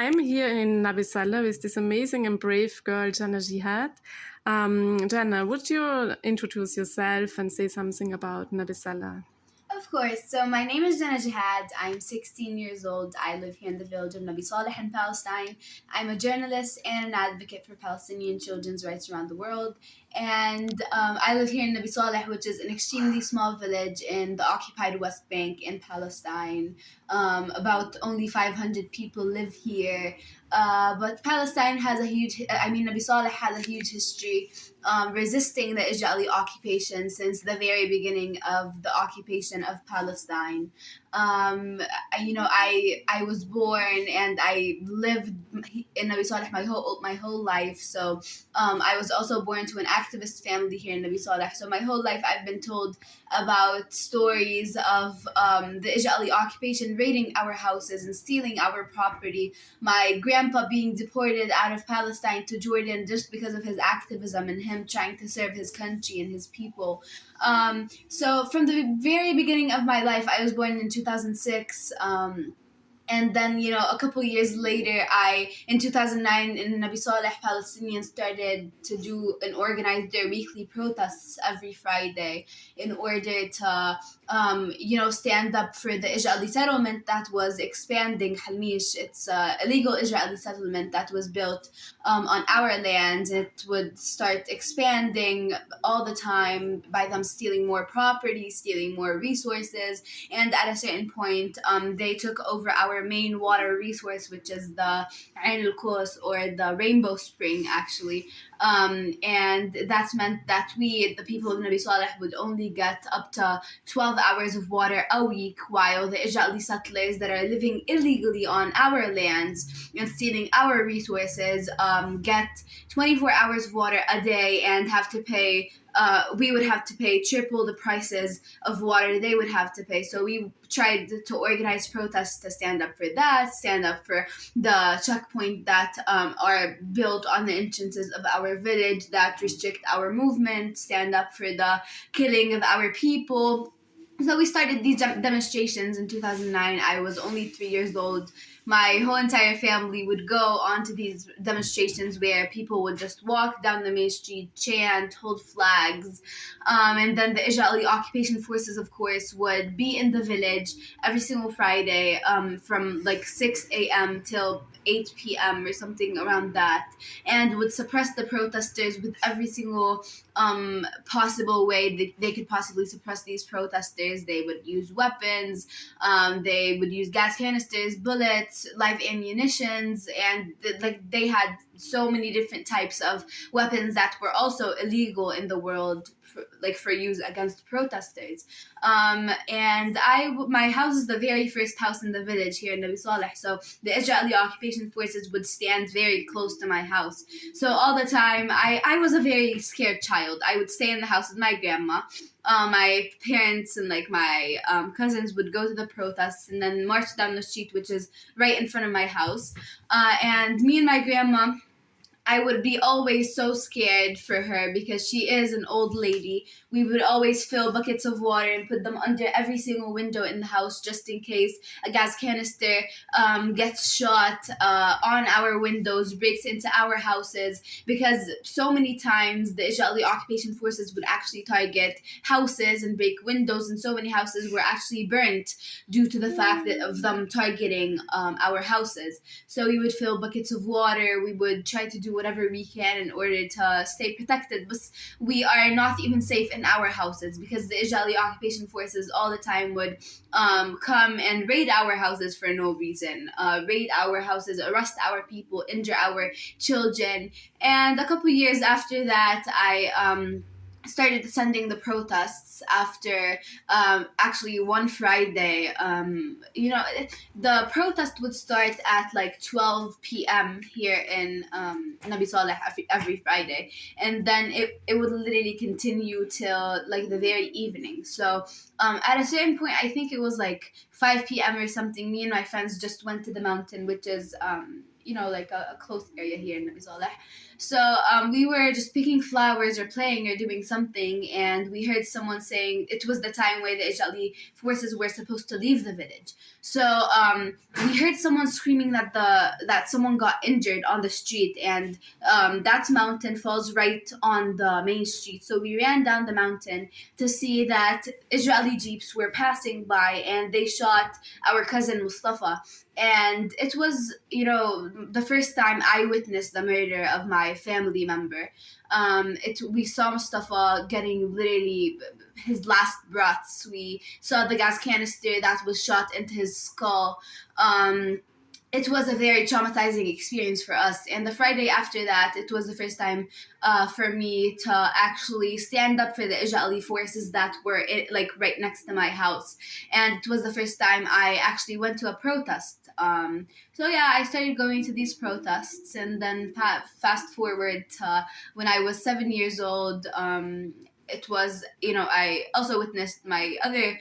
I'm here in Nabi Saleh with this amazing and brave girl, Janna Jihad. Janna, would you introduce yourself and say something about Nabi Saleh? Of course. So my name is Janna Jihad. I'm 16 years old. I live here in the village of Nabi Saleh in Palestine. I'm a journalist and an advocate for Palestinian children's rights around the world. And I live here in Nabi Saleh, which is an extremely small village in the occupied West Bank in Palestine. About only 500 people live here. But Palestine has Nabi Saleh has a huge history resisting the Israeli occupation since the very beginning of the occupation of Palestine. I was born and I lived in Nabi Saleh my whole life. So I was also born to an activist family here in Nabi Saleh. So my whole life I've been told about stories of the Israeli occupation raiding our houses and stealing our property. My grandpa being deported out of Palestine to Jordan just because of his activism and him trying to serve his country and his people. So from the very beginning of my life, I was born in 2006. And then, a couple years later, in 2009, in Nabi Saleh, Palestinians started to do and organize their weekly protests every Friday in order to, stand up for the Israeli settlement that was expanding Halmish. It's an illegal Israeli settlement that was built on our land. It would start expanding all the time by them stealing more property, stealing more resources, and at a certain point, they took over our main water resource, which is the Ain al-Qus, or the Rainbow Spring, actually. And that meant that we, the people of Nabi Saleh, would only get up to 12 hours of water a week, while the Israeli settlers that are living illegally on our lands and stealing our resources get 24 hours of water a day and have to pay we would have to pay triple the prices of water they would have to pay. So we tried to organize protests to stand up for that, stand up for the checkpoint that are built on the entrances of our village that restrict our movement, stand up for the killing of our people. So we started these demonstrations in 2009. I was only 3 years old. My whole entire family would go onto these demonstrations where people would just walk down the main street, chant, hold flags. And then the Israeli occupation forces, of course, would be in the village every single Friday from like 6 a.m. till 8 p.m. or something around that, and would suppress the protesters with every single possible way that they could possibly suppress these protesters. They would use weapons, they would use gas canisters, bullets, live ammunitions, and they had so many different types of weapons that were also illegal in the world for use against protesters. And my house is the very first house in the village here in Nabi Saleh, so the Israeli occupation forces would stand very close to my house. So all the time, I was a very scared child. I would stay in the house with my grandma. My parents and my cousins would go to the protests and then march down the street, which is right in front of my house. And me and my grandma, I would be always so scared for her because she is an old lady. We would always fill buckets of water and put them under every single window in the house just in case a gas canister gets shot on our windows, breaks into our houses, because so many times the Israeli occupation forces would actually target houses and break windows, and so many houses were actually burnt due to the fact of them targeting our houses. So we would fill buckets of water, we would try to do whatever we can in order to stay protected, but we are not even safe in our houses because the Israeli occupation forces all the time would come and raid our houses for no reason, raid our houses, arrest our people, injure our children. And a couple years after that, I started attending the protests after actually one Friday. The protest would start at 12 p.m. here in Nabi Saleh every Friday, and then it would literally continue till the very evening. So at a certain point, I think it was 5 p.m. or something, me and my friends just went to the mountain, which is like a close area here in Nabi Saleh. So we were just picking flowers or playing or doing something, and we heard someone saying it was the time where the Israeli forces were supposed to leave the village. So we heard someone screaming that someone got injured on the street, and that mountain falls right on the main street. So we ran down the mountain to see that Israeli jeeps were passing by, and they shot our cousin Mustafa. And it was, the first time I witnessed the murder of my family member. We saw Mustafa getting literally his last breaths. We saw the gas canister that was shot into his skull. It was a very traumatizing experience for us. And the Friday after that, it was the first time for me to actually stand up for the Israeli forces that were right next to my house. And it was the first time I actually went to a protest. So yeah, I started going to these protests, and then fast forward to when I was 7 years old. It was, I also witnessed my other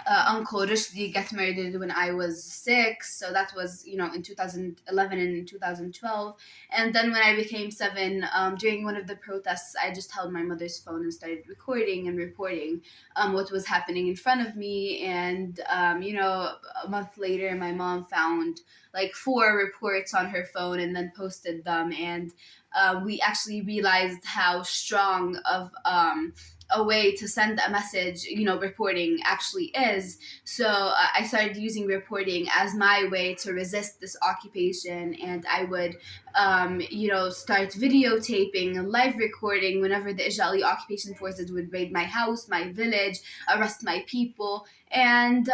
uncle Rushdie get murdered when I was 6. So that was, in 2011 and 2012. And then when I became 7, during one of the protests, I just held my mother's phone and started recording and reporting what was happening in front of me. And, a month later, my mom found 4 reports on her phone and then posted them. And we actually realized how strong of a way to send a message, reporting actually is. So I started using reporting as my way to resist this occupation, and I would, start videotaping and live recording whenever the Israeli occupation forces would raid my house, my village, arrest my people. And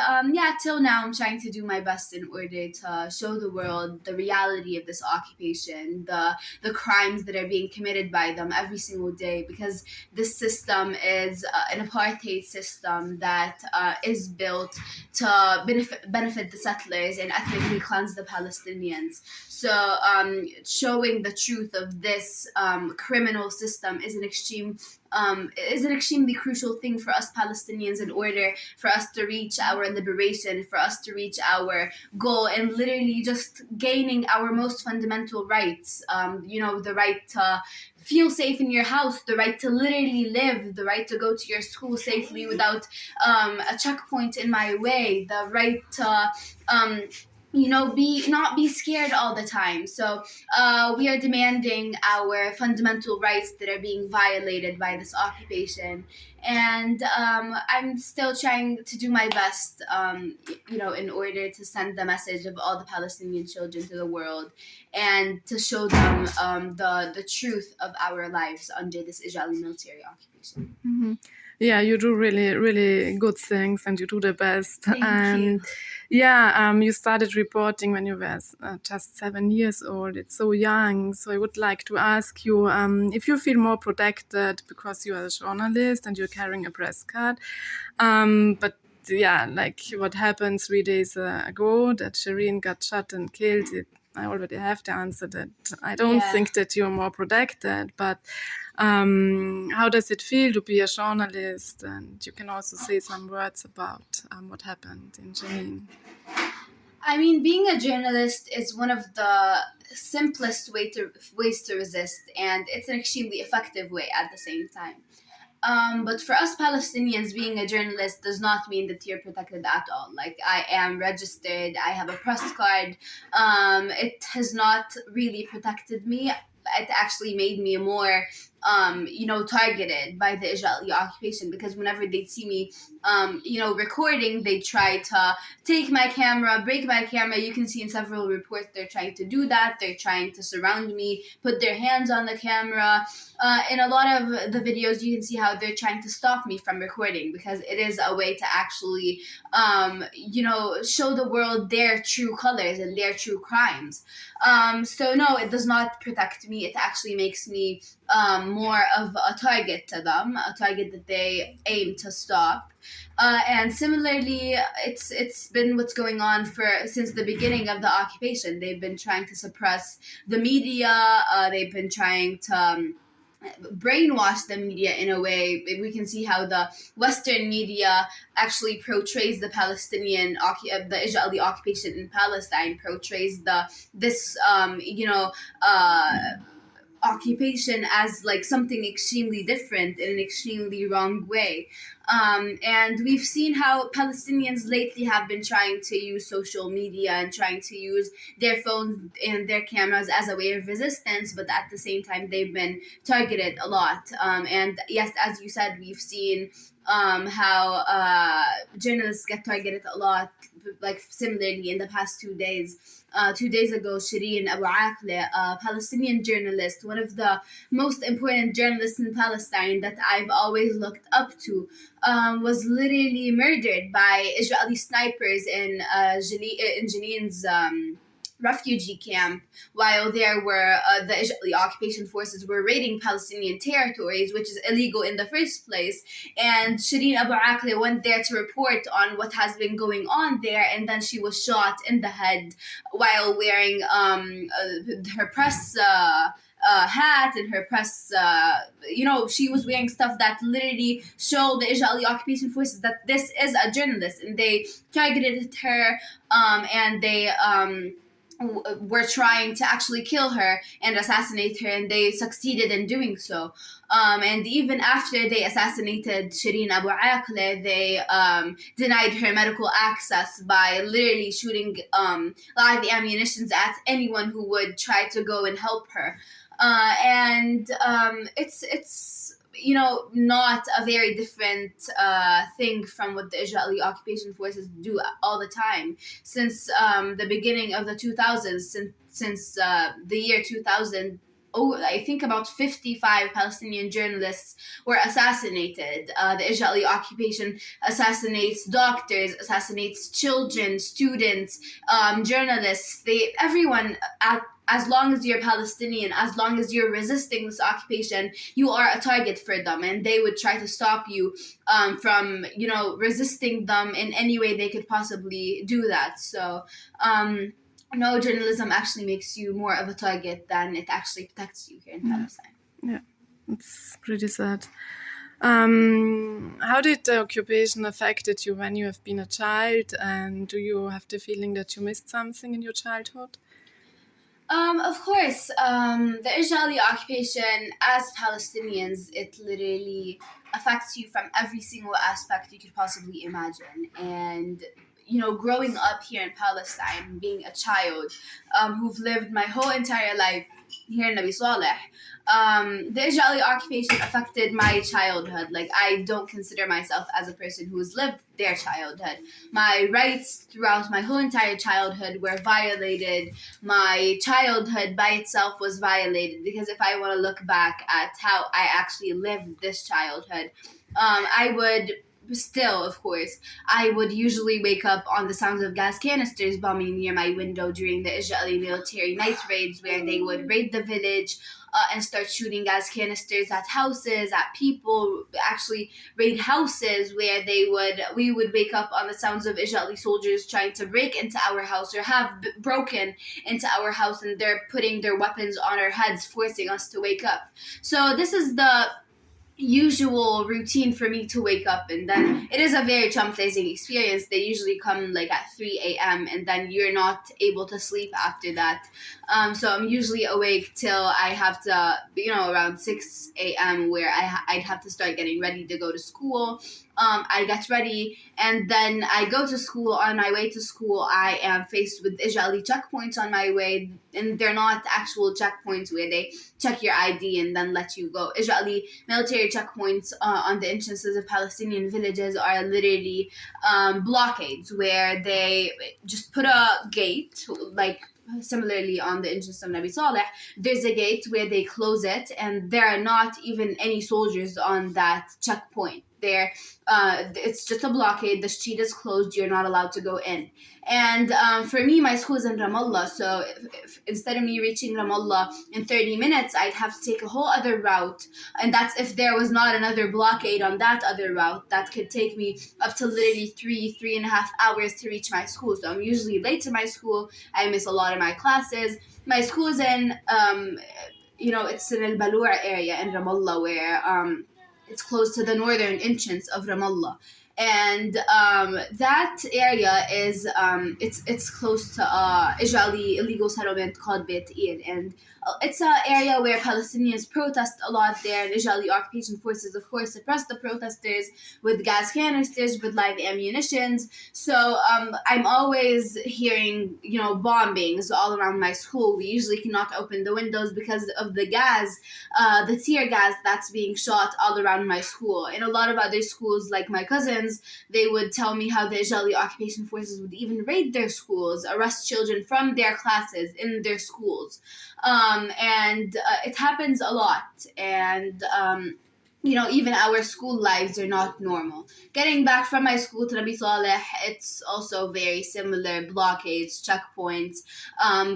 till now, I'm trying to do my best in order to show the world the reality of this occupation, the crimes that are being committed by them every single day, because this system is an apartheid system that is built to benefit the settlers and ethnically cleanse the Palestinians. So showing the truth of this criminal system is an extremely crucial thing for us Palestinians in order for us to reach our liberation, for us to reach our goal, and literally just gaining our most fundamental rights. The right to feel safe in your house, the right to literally live, the right to go to your school safely without a checkpoint in my way, the right to not be scared all the time. So we are demanding our fundamental rights that are being violated by this occupation. And I'm still trying to do my best, in order to send the message of all the Palestinian children to the world and to show them the truth of our lives under this Israeli military occupation. Mm-hmm. Yeah, you do really, really good things, and you do the best. Thank you. Yeah, you started reporting when you were just 7 years old. It's so young. So I would like to ask you if you feel more protected because you are a journalist and you're carrying a press card. But yeah, what happened 3 days ago, that Shireen got shot and killed, I already have the answer that I don't think that you're more protected, but how does it feel to be a journalist? And you can also say some words about what happened in Jenin. I mean, being a journalist is one of the simplest ways to resist, and it's an extremely effective way at the same time. But for us Palestinians, being a journalist does not mean that you're protected at all. I am registered, I have a press card. It has not really protected me. It actually made me more, targeted by the Israeli occupation, because whenever they'd see me, recording, they try to take my camera, break my camera. You can see in several reports they're trying to do that. They're trying to surround me, put their hands on the camera. In a lot of the videos, you can see how they're trying to stop me from recording, because it is a way to actually, show the world their true colors and their true crimes. So no, it does not protect me. It actually makes me more of a target to them, a target that they aim to stop. And similarly, it's been what's going on since the beginning of the occupation. They've been trying to suppress the media. They've been trying to brainwash the media in a way. We can see how the Western media actually portrays the the Israeli occupation in Palestine, portrays this occupation as like something extremely different in an extremely wrong way. And we've seen how Palestinians lately have been trying to use social media and trying to use their phones and their cameras as a way of resistance, but at the same time, they've been targeted a lot. And yes, as you said, we've seen how journalists get targeted a lot, like similarly in the past 2 days. 2 days ago, Shireen Abu Akleh, a Palestinian journalist, one of the most important journalists in Palestine that I've always looked up to, was literally murdered by Israeli snipers in Jenin's refugee camp, while there were the Israeli occupation forces were raiding Palestinian territories, which is illegal in the first place. And Shireen Abu Akleh went there to report on what has been going on there, and then she was shot in the head while wearing her press hat and her press, she was wearing stuff that literally showed the Israeli occupation forces that this is a journalist, and they targeted her, and they were trying to actually kill her and assassinate her, and they succeeded in doing so. And even after they assassinated Shireen Abu Akleh, they denied her medical access by literally shooting live ammunitions at anyone who would try to go and help her. And it's not a very different thing from what the Israeli occupation forces do all the time since the beginning of the 2000s, since the year 2000. I think about 55 Palestinian journalists were assassinated. The Israeli occupation assassinates doctors, assassinates children, students, journalists. Everyone as long as you're Palestinian, as long as you're resisting this occupation, you are a target for them, and they would try to stop you from, resisting them in any way they could possibly do that. So, no, journalism actually makes you more of a target than it actually protects you here in Palestine. Yeah, it's pretty sad. How did the occupation affected you when you have been a child, and do you have the feeling that you missed something in your childhood? Of course, the Israeli occupation, as Palestinians, it literally affects you from every single aspect you could possibly imagine. And, growing up here in Palestine, being a child who've lived my whole entire life here in Nabi Saleh, the Israeli occupation affected my childhood. Like, I don't consider myself as a person who has lived their childhood. My rights throughout my whole entire childhood were violated. My childhood by itself was violated, because if I want to look back at how I actually lived this childhood, I would still, of course, I would usually wake up on the sounds of gas canisters bombing near my window during the Israeli military night raids, where they would raid the village and start shooting gas canisters at houses, at people, actually raid houses, where we would wake up on the sounds of Israeli soldiers trying to break into our house or have broken into our house, and they're putting their weapons on our heads, forcing us to wake up. So this is the usual routine for me to wake up, and then it is a very traumatizing experience. They usually come like at 3 a.m. and then you're not able to sleep after that. So I'm usually awake till I have to, around 6 a.m. where I'd have to start getting ready to go to school. I get ready, and then I go to school. On my way to school, I am faced with Israeli checkpoints on my way, and they're not actual checkpoints where they check your ID and then let you go. Israeli military checkpoints on the entrances of Palestinian villages are literally blockades, where they just put a gate, like similarly on the entrance of Nabi Saleh, there's a gate where they close it, and there are not even any soldiers on that checkpoint. It's just a blockade. The street is closed. You're not allowed to go in. And for me, my school is in Ramallah, so if instead of me reaching Ramallah in 30 minutes, I'd have to take a whole other route, and that's if there was not another blockade on that other route that could take me up to literally 3.5 hours to reach my school. So I'm usually late to my school. I miss a lot of my classes. My school is in it's in Al-Balua area in Ramallah, where it's close to the northern entrance of Ramallah. And that area is it's close to Israeli illegal settlement called Beit El, and it's an area where Palestinians protest a lot there, and Israeli occupation forces, of course, suppress the protesters with gas canisters, with live ammunitions. So I'm always hearing, bombings all around my school. We usually cannot open the windows because of the gas, the tear gas that's being shot all around my school. In a lot of other schools, like my cousins, they would tell me how the Israeli occupation forces would even raid their schools, arrest children from their classes in their schools. And it happens a lot. And, even our school lives are not normal. Getting back from my school to Nabi Saleh, it's also very similar. Blockades, checkpoints.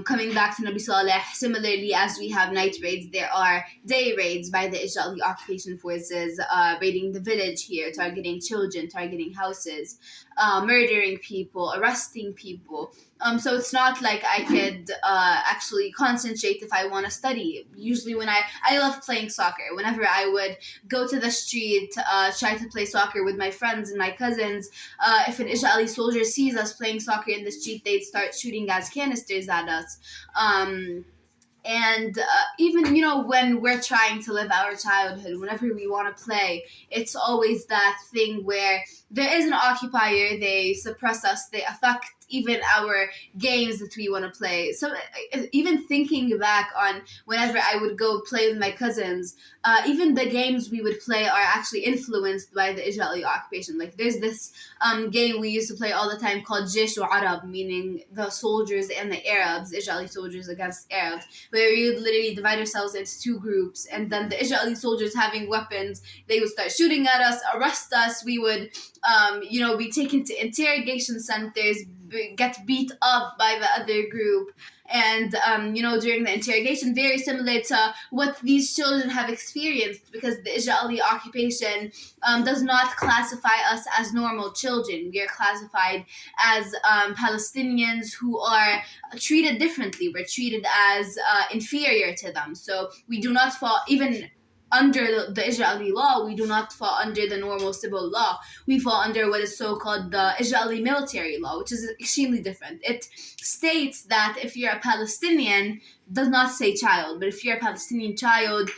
Coming back to Nabi Saleh, similarly as we have night raids, there are day raids by the Israeli occupation forces, raiding the village here, targeting children, targeting houses, murdering people, arresting people. So it's not like I could actually concentrate if I want to study. Usually when I love playing soccer. Whenever I would go to the street, try to play soccer with my friends and my cousins, if an Israeli soldier sees us playing soccer in the street, they'd start shooting gas canisters at us. And even, when we're trying to live our childhood, whenever we want to play, it's always that thing where there is an occupier, they suppress us, they affect even our games that we want to play. So even thinking back on whenever I would go play with my cousins, even the games we would play are actually influenced by the Israeli occupation. Like there's this game we used to play all the time called Jaysh Arab, meaning the soldiers and the Arabs, Israeli soldiers against Arabs, where we would literally divide ourselves into two groups, and then the Israeli soldiers having weapons, they would start shooting at us, arrest us, we would be taken to interrogation centers, get beat up by the other group. And, during the interrogation, very similar to what these children have experienced, because the Israeli occupation does not classify us as normal children. We are classified as Palestinians who are treated differently. We're treated as inferior to them. So we do not fall, even under the Israeli law, we do not fall under the normal civil law. We fall under what is so-called the Israeli military law, which is extremely different. It states that if you're a Palestinian, does not say child, but if you're a Palestinian child,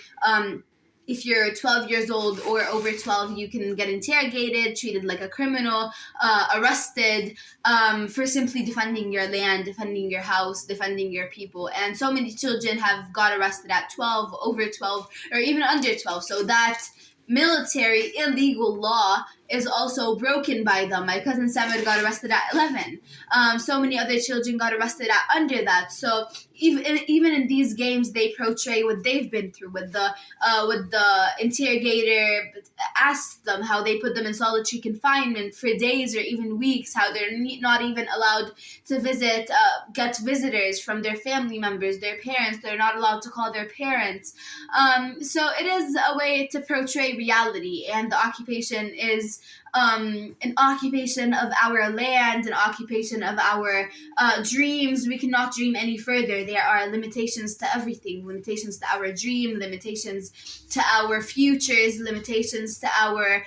if you're 12 years old or over 12, you can get interrogated, treated like a criminal, arrested for simply defending your land, defending your house, defending your people. And so many children have got arrested at 12, over 12, or even under 12. So that military illegal law is also broken by them. My cousin Samir got arrested at 11. So many other children got arrested at under that. So even in these games, they portray what they've been through. With the interrogator asks them how they put them in solitary confinement for days or even weeks, how they're not even allowed to get visitors from their family members, their parents. They're not allowed to call their parents. So it is a way to portray reality, and the occupation is an occupation of our land, an occupation of our dreams. We cannot dream any further. There are limitations to everything, limitations to our dream, limitations to our futures, limitations to our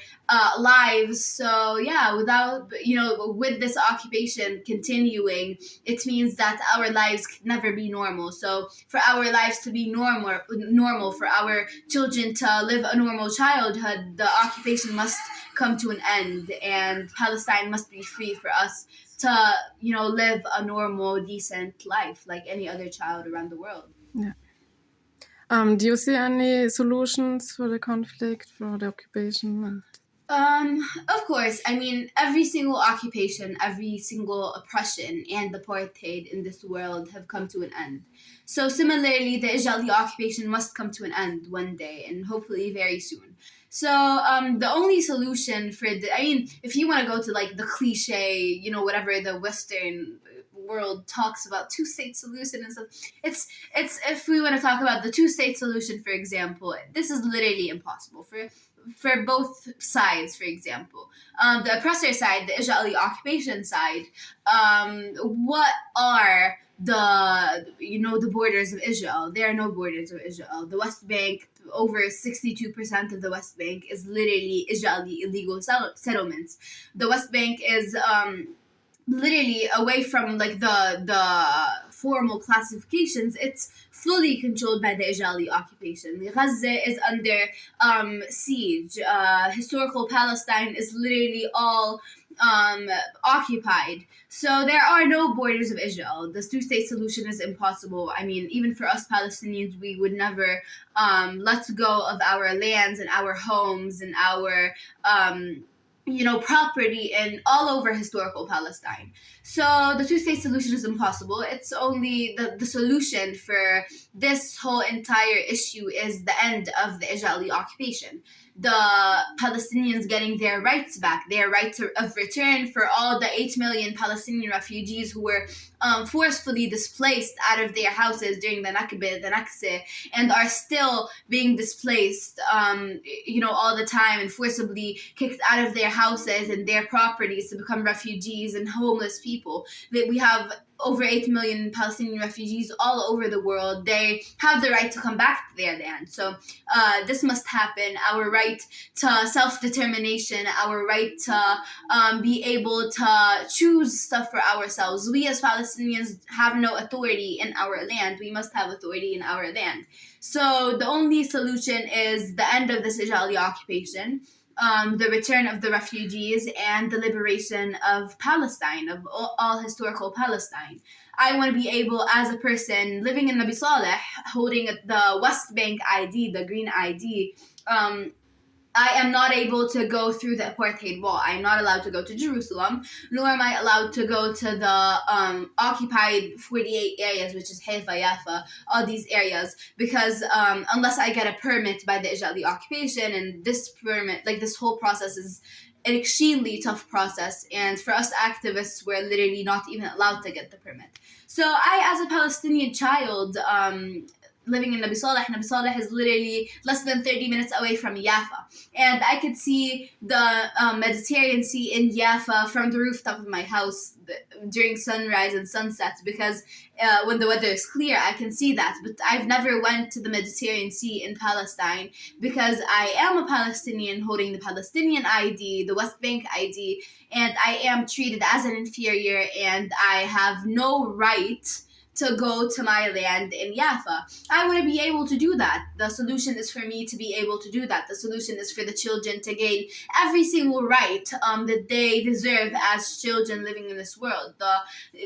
lives. So yeah, with this occupation continuing, it means that our lives can never be normal. So for our lives to be normal, for our children to live a normal childhood, the occupation must come to an end, and Palestine must be free for us to, live a normal, decent life like any other child around the world. Yeah. Do you see any solutions for the conflict, for the occupation? Of course. I mean, every single occupation, every single oppression and apartheid in this world have come to an end. So similarly, the Israeli occupation must come to an end one day, and hopefully very soon. So the only solution if you want to go to like the cliche, whatever the Western world talks about, two-state solution and stuff, it's if we want to talk about the two-state solution, for example, this is literally impossible for both sides. For example, the oppressor side, the Israeli occupation side, what are the borders of Israel. There are no borders of Israel. The West Bank, over 62% of the West Bank is literally Israeli illegal settlements. The West Bank is literally away from like the formal classifications. It's fully controlled by the Israeli occupation. Gaza is under siege. Historical Palestine is literally all occupied. So there are no borders of Israel. The two-state solution is impossible. I mean, even for us Palestinians, we would never let go of our lands and our homes and our property and all over historical Palestine. So the two-state solution is impossible. It's only the solution for this whole entire issue is the end of the Israeli occupation. The Palestinians getting their rights back, their right of return for all the 8 million Palestinian refugees who were forcefully displaced out of their houses during the Nakba, and are still being displaced, all the time and forcibly kicked out of their houses and their properties to become refugees and homeless people. That we have over 8 million Palestinian refugees all over the world. They have the right to come back to their land. So this must happen. Our right to self-determination, our right to be able to choose stuff for ourselves. We as Palestinians have no authority in our land. We must have authority in our land. So the only solution is the end of this Israeli occupation, the return of the refugees, and the liberation of Palestine, of all historical Palestine. I want to be able, as a person living in Nabi Saleh, holding the West Bank ID, the green ID, I am not able to go through the apartheid wall. I am not allowed to go to Jerusalem, nor am I allowed to go to the occupied 48 areas, which is Haifa, Yafa, all these areas, because unless I get a permit by the Israeli occupation, and this permit, like this whole process is an extremely tough process, and for us activists, we're literally not even allowed to get the permit. So I, as a Palestinian child, living in Nabi Saleh is literally less than 30 minutes away from Jaffa. And I could see the Mediterranean Sea in Jaffa from the rooftop of my house during sunrise and sunset, because when the weather is clear, I can see that. But I've never went to the Mediterranean Sea in Palestine because I am a Palestinian holding the Palestinian ID, the West Bank ID, and I am treated as an inferior, and I have no right to go to my land in Jaffa. I want to be able to do that. The solution is for me to be able to do that. The solution is for the children to gain every single right that they deserve as children living in this world.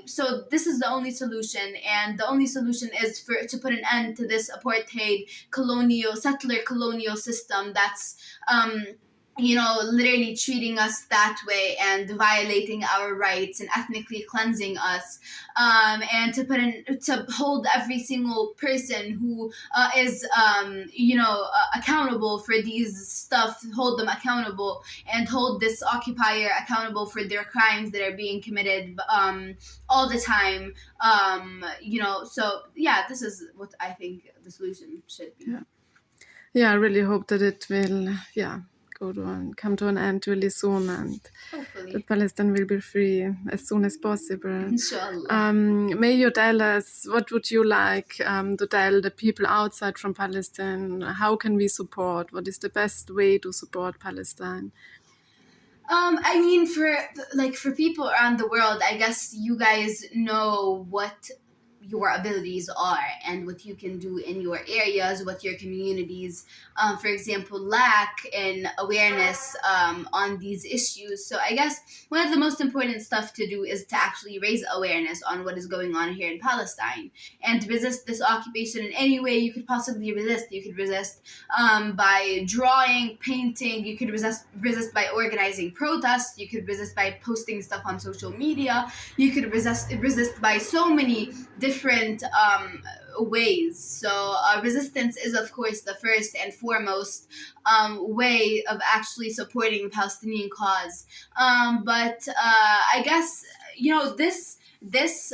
So this is the only solution, and the only solution is to put an end to this apartheid settler colonial system that's literally treating us that way and violating our rights and ethnically cleansing us, and to hold every single person who is accountable for these stuff, hold them accountable, and hold this occupier accountable for their crimes that are being committed all the time. So yeah, this is what I think the solution should be. Yeah, I really hope that it will come to an end really soon, and hopefully that Palestine will be free as soon as possible. Inshallah. May you tell us, what would you like to tell the people outside from Palestine? How can we support? What is the best way to support Palestine? I mean, for people around the world, I guess you guys know what your abilities are and what you can do in your areas, what your communities, for example, lack in awareness on these issues. So I guess one of the most important stuff to do is to actually raise awareness on what is going on here in Palestine and resist this occupation in any way you could possibly resist. You could resist by drawing, painting. You could resist by organizing protests. You could resist by posting stuff on social media. You could resist by so many different ways. So resistance is, of course, the first and foremost way of actually supporting the Palestinian cause. But I guess, this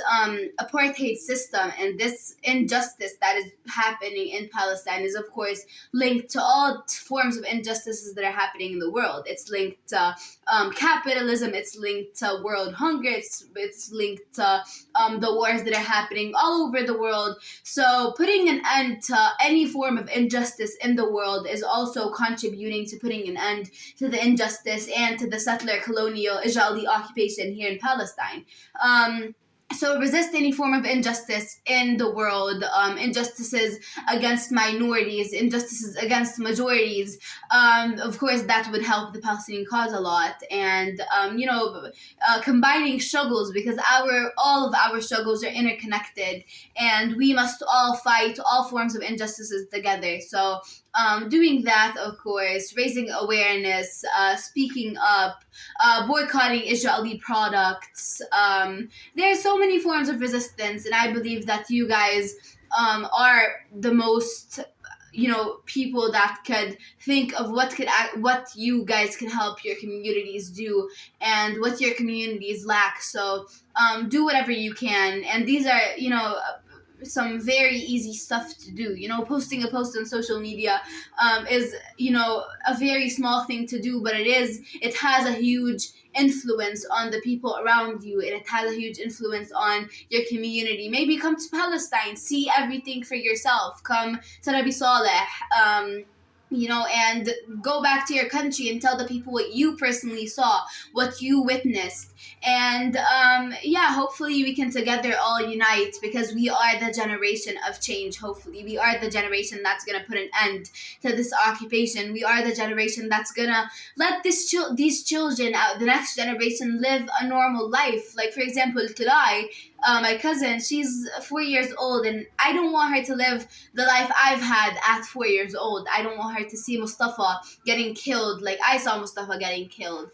apartheid system and this injustice that is happening in Palestine is, of course, linked to all forms of injustices that are happening in the world. It's linked to capitalism, it's linked to world hunger, it's linked to the wars that are happening all over the world. So putting an end to any form of injustice in the world is also contributing to putting an end to the injustice and to the settler colonial Israeli occupation here in Palestine. So resist any form of injustice in the world, injustices against minorities, injustices against majorities. Of course, that would help the Palestinian cause a lot. And, combining struggles, because all of our struggles are interconnected, and we must all fight all forms of injustices together. So doing that, of course, raising awareness, speaking up, boycotting Israeli products. There are so many forms of resistance, and I believe that you guys are the most, people that could think of what you guys can help your communities do and what your communities lack. So do whatever you can, and these are, some very easy stuff to do. Posting a post on social media is, a very small thing to do, but it has a huge influence on the people around you, and it has a huge influence on your community. Maybe come to Palestine, see everything for yourself. Come to Nabi Saleh, and go back to your country and tell the people what you personally saw, what you witnessed. And hopefully we can together all unite, because we are the generation of change. Hopefully we are the generation that's going to put an end to this occupation. We are the generation that's going to let these children, the next generation, live a normal life. Like, for example, Tulay, my cousin, she's 4 years old, and I don't want her to live the life I've had at 4 years old. I don't want her to see Mustafa getting killed like I saw Mustafa getting killed.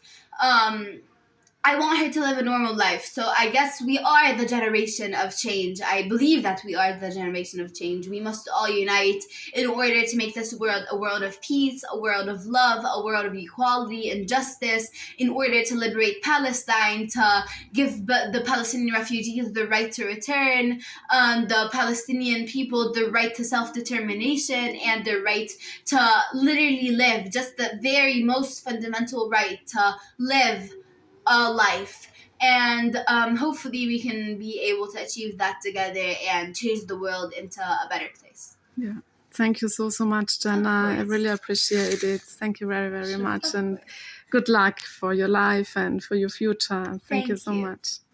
I want her to live a normal life. So I guess we are the generation of change. I believe that we are the generation of change. We must all unite in order to make this world a world of peace, a world of love, a world of equality and justice, in order to liberate Palestine, to give the Palestinian refugees the right to return, the Palestinian people the right to self-determination and the right to literally live, just the very most fundamental right to live a life. And hopefully we can be able to achieve that together and change the world into a better place. Yeah. Thank you so much, Janna. I really appreciate it. Thank you very, very much. And good luck for your life and for your future. Thank you so much.